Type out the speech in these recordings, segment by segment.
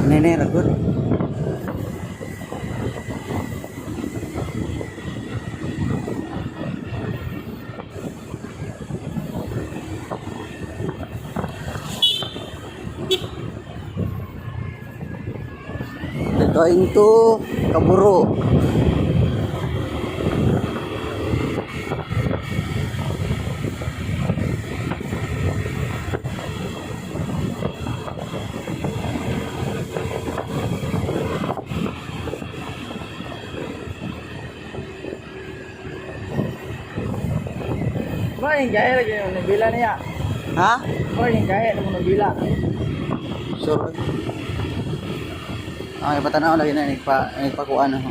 Nene ragot. Going to Kaburo. Main gaya lagi nabila niya. Ha? Main gaya mo nabila. Sure. Okay, patanaw lagi na nagpakuan ako.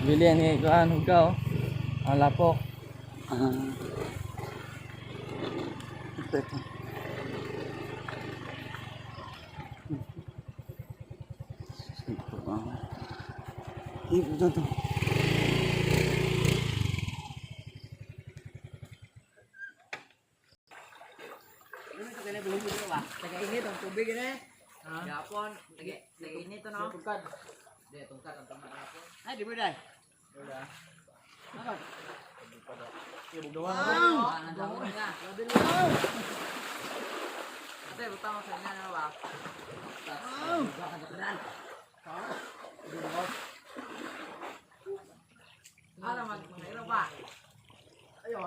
Bili ni kuan ikaw. Ang lapok. Ito. Ito to. Nag-init ang tubig ni. Gapon, nag-init to no. Tungkad. Di tungkad ang tungkad. Ay, di mo dai. Wala. Ano? Ate, butang mo sa inyo na ba? Ano mag-iro pa? Ayo.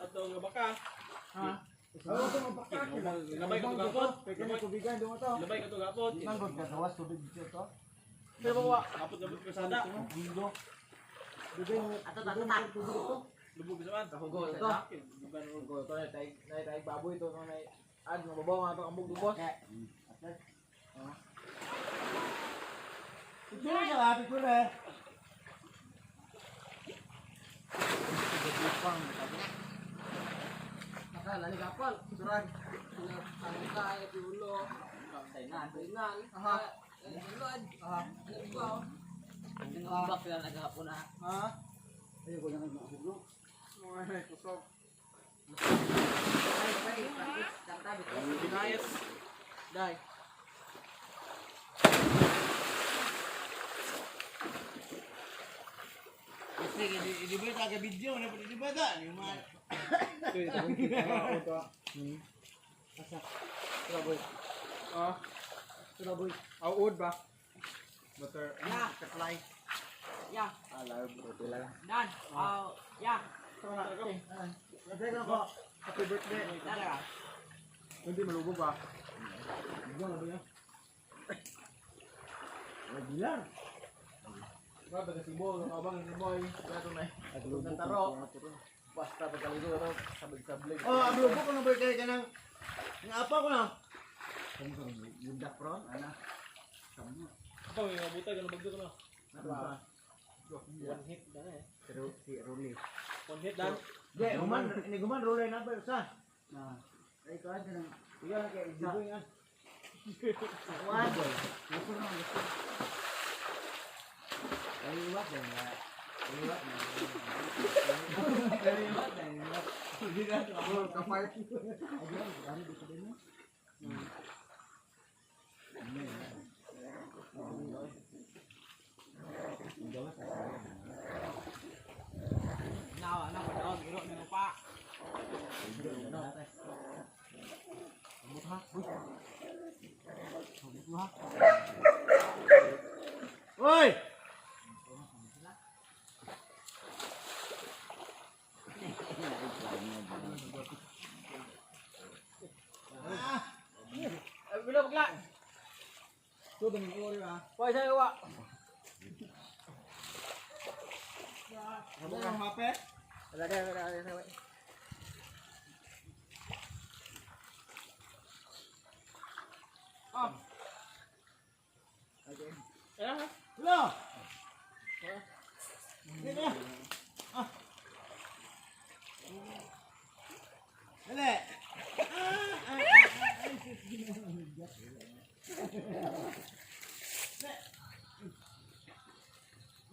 Ato nga baka. Ha? Labay ka to gapot. Labay ka to gapot. Pero bawa, gapot ka sada. Lubog sa man. Hugo ito. Hugo ito. Naitay baboy ito. Ad, mababaw nga ito ang bug boss. Nakala ni kapal. Surag. Ang kaya piulo. Tainan. Aha. Lod. Aha. Ano ba? Ang umbak sila nagahapon na. Ha? Ayoko na nagmahulog. Ay, kusog. Binayas. Dai. Sige, di ba taga video na di ba da? Yung mga Traboy. ah, Traboy. awod ba? Butter, Ya. supply. Ya. Alar bro, lang. Dan. Ya. Happy birthday. Dara. Hindi malubog ba? Bilang. Ba taga Cebu, abang ni boy. Kaya to na. Naglubog Taro. ko. Basta pagkaligo ro, sabig-sablig. Oh, ang lubog ko ng birthday ka ng apa ko na. Yung dakron, ana. Ako yung abutay ganun bagdo ko na. Napa? One hit dan eh. Pero si Ruli. One hit dan. Di, ini guman rule na ba sa? Na. Ay ko aja nang. Iya kay ibu yan. Kuan. Gusto na gusto. Ay iwat din na. Iwat na. Iwat na. Hindi na ako ka-party. Ayun, dami dito din. Nào, nó phải đón cái đội này pa. Hoy! Ay, bilo bakla. Ito, daming ori ba? Hoy, sa iwa. Ano ang mape? Wala. Ayan ha. Hello! Hindi na.